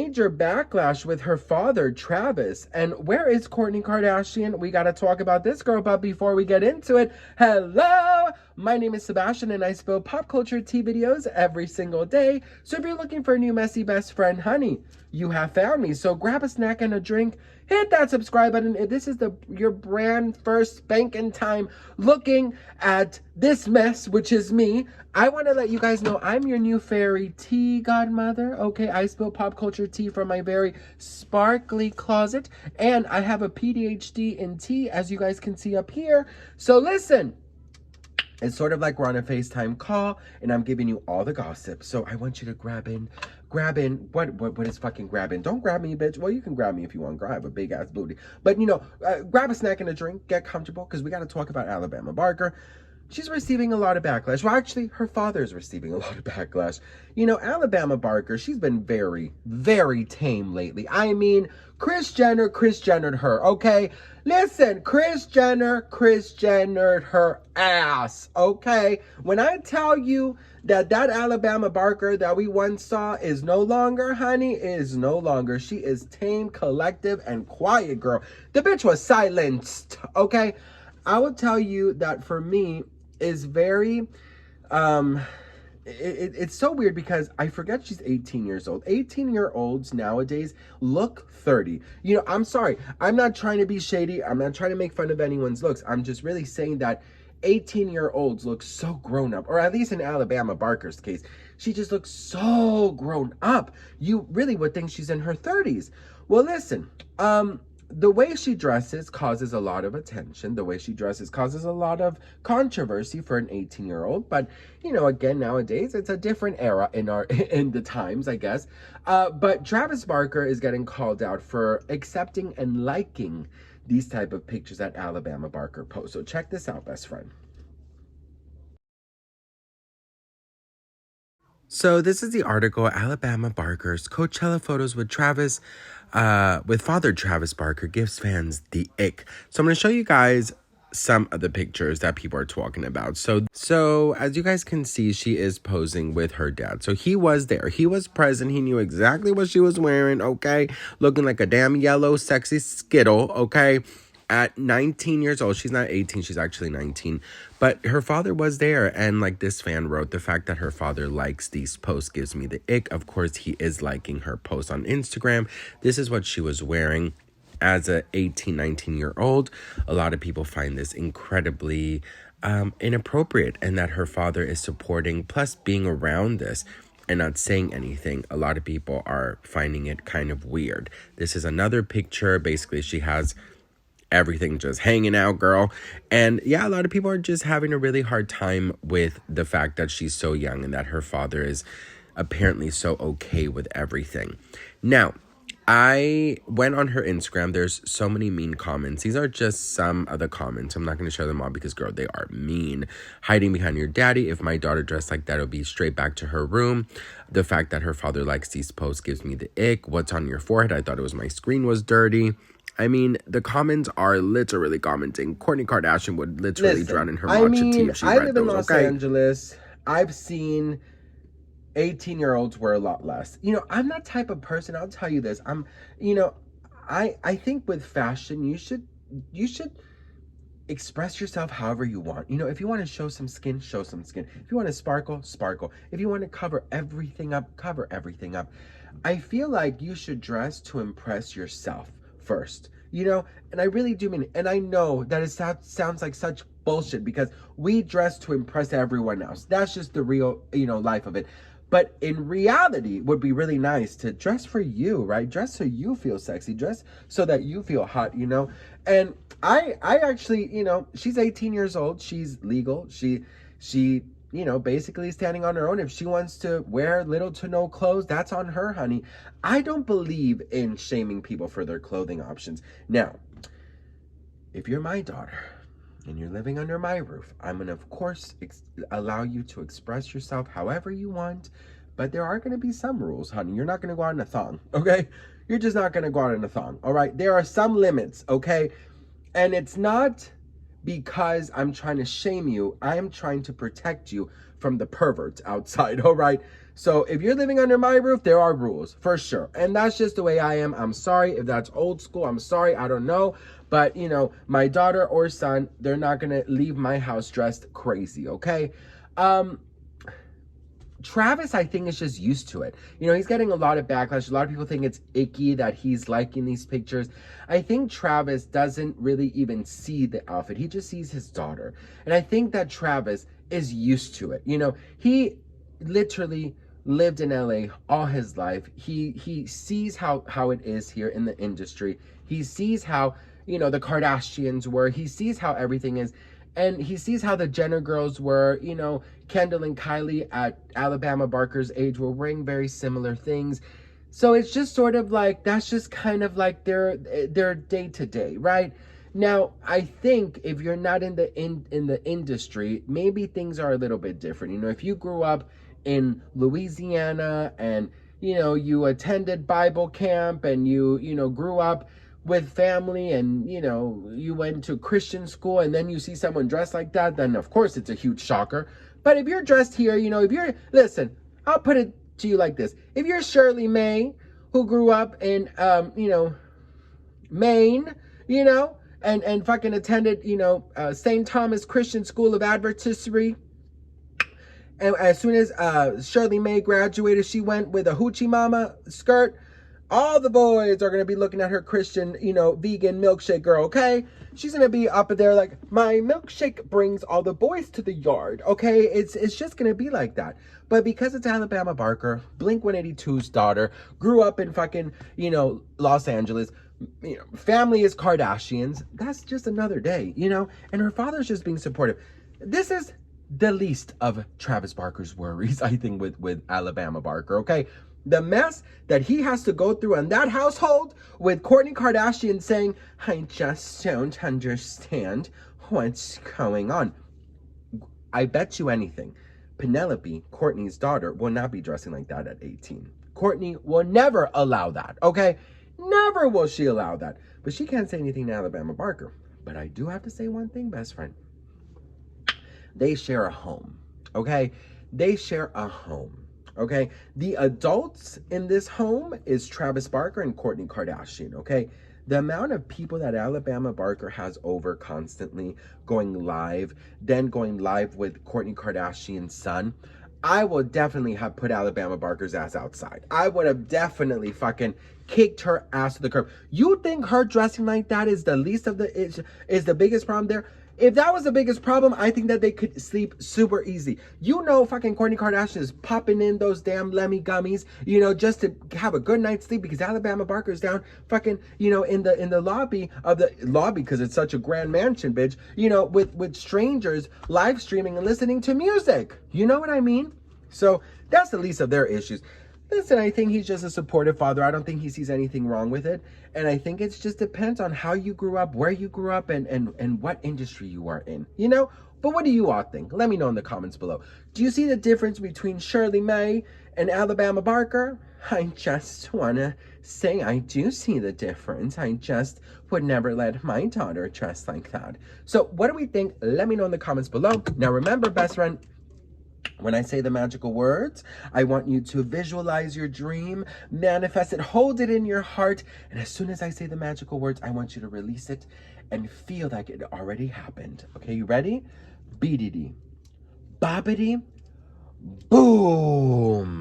major backlash with her father, Travis. And where is Kourtney Kardashian? We got to talk about this girl, but before we get into it, hello! My name is Sebastian, and I spill pop culture tea videos every single day. So if you're looking for a new messy best friend, honey, you have found me. So grab a snack and a drink, hit that subscribe button. If this is your brand first spanking time looking at this mess, which is me, I want to let you guys know I'm your new fairy tea godmother. Okay, I spill pop culture tea from my very sparkly closet, and I have a PhD in tea, as you guys can see up here. So listen, it's sort of like we're on a FaceTime call, and I'm giving you all the gossip. So I want you to grab in. What is fucking grabbing? Don't grab me, bitch. Well, you can grab me if you want. I have a big ass booty. But, grab a snack and a drink. Get comfortable, because we got to talk about Alabama Barker. She's receiving a lot of backlash. Well, actually, her father's receiving a lot of backlash. Alabama Barker, she's been very, very tame lately. I mean, Kris Jennered her, okay? Listen, Kris Jennered her ass, okay? When I tell you that Alabama Barker that we once saw is no longer, honey, is no longer. She is tame, collective, and quiet, girl. The bitch was silenced, okay? I will tell you that for me is very, it's so weird because I forget she's 18 years old. 18-year-olds nowadays look 30. I'm sorry. I'm not trying to be shady. I'm not trying to make fun of anyone's looks. I'm just really saying that 18-year-olds look so grown up, or at least in Alabama Barker's case, she just looks so grown up. You really would think she's in her 30s. Well, listen, the way she dresses causes a lot of attention. The way she dresses causes a lot of controversy for an 18-year-old. But, again, nowadays, it's a different era in the times, I guess. But Travis Barker is getting called out for accepting and liking these type of pictures that Alabama Barker posts. So check this out, best friend. So this is the article, Alabama Barker's Coachella photos with Father Travis Barker gives fans the ick. So I'm going to show you guys some of the pictures that people are talking about. So as you guys can see, she is posing with her dad. So he was there. He was present. He knew exactly what she was wearing, okay? Looking like a damn yellow, sexy Skittle, okay? At 19 years old, she's not 18, she's actually 19, but her father was there, and this fan wrote, the fact that her father likes these posts gives me the ick. Of course, he is liking her post on Instagram. This is what she was wearing as a 18, 19-year-old. A lot of people find this incredibly inappropriate, and that her father is supporting, plus being around this and not saying anything. A lot of people are finding it kind of weird. This is another picture. Basically, she has everything just hanging out, girl. And yeah, a lot of people are just having a really hard time with the fact that she's so young and that her father is apparently so okay with everything. Now, I went on her Instagram. There's so many mean comments. These are just some of the comments. I'm not going to show them all because, girl, they are mean. Hiding behind your daddy. If my daughter dressed like that, it'll be straight back to her room. The fact that her father likes these posts gives me the ick. What's on your forehead? I thought it was my screen was dirty. I mean, the comments are literally commenting. Kourtney Kardashian would literally drown in her matcha tea if she read those, I live in Los Angeles. I've seen 18-year-olds wear a lot less. I'm that type of person. I'll tell you this. I think with fashion, you should express yourself however you want. If you want to show some skin, show some skin. If you want to sparkle, sparkle. If you want to cover everything up, cover everything up. I feel like you should dress to impress yourself first, and I really do mean it. And I know that it sounds like such bullshit because we dress to impress everyone else. That's just the real, life of it. But in reality, it would be really nice to dress for you, right? Dress so you feel sexy. Dress so that you feel hot, And I actually, she's 18 years old. She's legal. She basically standing on her own. If she wants to wear little to no clothes, that's on her, honey. I don't believe in shaming people for their clothing options. Now, if you're my daughter and you're living under my roof, I'm going to, of course, allow you to express yourself however you want. But there are going to be some rules, honey. You're not going to go out in a thong, okay? You're just not going to go out in a thong, all right? There are some limits, okay? And it's not because I'm trying to shame you. I am trying to protect you from the perverts outside, all right? So if you're living under my roof, there are rules for sure. And that's just the way I am. I'm sorry if that's old school. I'm sorry. I don't know. But, you know, my daughter or son, they're not going to leave my house dressed crazy. Okay. Travis, I think, is just used to it. You know, he's getting a lot of backlash. A lot of people think it's icky that he's liking these pictures. I think Travis doesn't really even see the outfit. He just sees his daughter. And I think that Travis is used to it. You know, he literally lived in LA all his life. He sees how it is here in the industry. He sees how, you know, the Kardashians were. He sees how everything is. And he sees how the Jenner girls were, you know, Kendall and Kylie at Alabama Barker's age were wearing very similar things. So it's just sort of like, that's just kind of like their day to day, right? Now, I think if you're not in the industry, maybe things are a little bit different. You know, if you grew up in Louisiana and, you know, you attended Bible camp and you know, grew up with family and, you know, you went to Christian school and then you see someone dressed like that, then of course it's a huge shocker. But if you're dressed here, you know, if you're, listen, I'll put it to you like this. If you're Shirley May, who grew up in, you know, Maine, you know, and fucking attended, you know, St. Thomas Christian School of Advertising, and as soon as Shirley May graduated, she went with a hoochie mama skirt. All the boys are going to be looking at her Christian, you know, vegan milkshake girl, okay? She's going to be up there like, my milkshake brings all the boys to the yard, okay? It's just going to be like that. But because it's Alabama Barker, Blink-182's daughter, grew up in fucking, you know, Los Angeles, you know, family is Kardashians, that's just another day, you know? And her father's just being supportive. This is the least of Travis Barker's worries, I think, with Alabama Barker, okay? The mess that he has to go through in that household with Kourtney Kardashian saying, I just don't understand what's going on. I bet you anything, Penelope, Kourtney's daughter, will not be dressing like that at 18. Kourtney will never allow that, okay? Never will she allow that. But she can't say anything to Alabama Barker. But I do have to say one thing, best friend. They share a home, okay? They share a home. Okay, the adults in this home is Travis Barker and Kourtney Kardashian, okay? The amount of people that Alabama Barker has over constantly going live, then going live with Kourtney Kardashian's son, I would definitely have put Alabama Barker's ass outside. I would have definitely fucking kicked her ass to the curb. You think her dressing like that is the least of the, is the biggest problem there? If that was the biggest problem, I think that they could sleep super easy. You know, fucking Kourtney Kardashian is popping in those damn Lemmy gummies, you know, just to have a good night's sleep because Alabama Barker's down fucking, you know, in the lobby of the lobby because it's such a grand mansion, bitch, you know, with strangers live streaming and listening to music. You know what I mean? So that's the least of their issues. Listen, I think he's just a supportive father. I don't think he sees anything wrong with it. And I think it just depends on how you grew up, where you grew up, and what industry you are in, you know? But what do you all think? Let me know in the comments below. Do you see the difference between Shirley May and Alabama Barker? I just want to say I do see the difference. I just would never let my daughter dress like that. So what do we think? Let me know in the comments below. Now remember, best friend, when I say the magical words, I want you to visualize your dream, manifest it, hold it in your heart. And as soon as I say the magical words, I want you to release it and feel like it already happened. Okay, you ready? Beedity, bobbity, boom.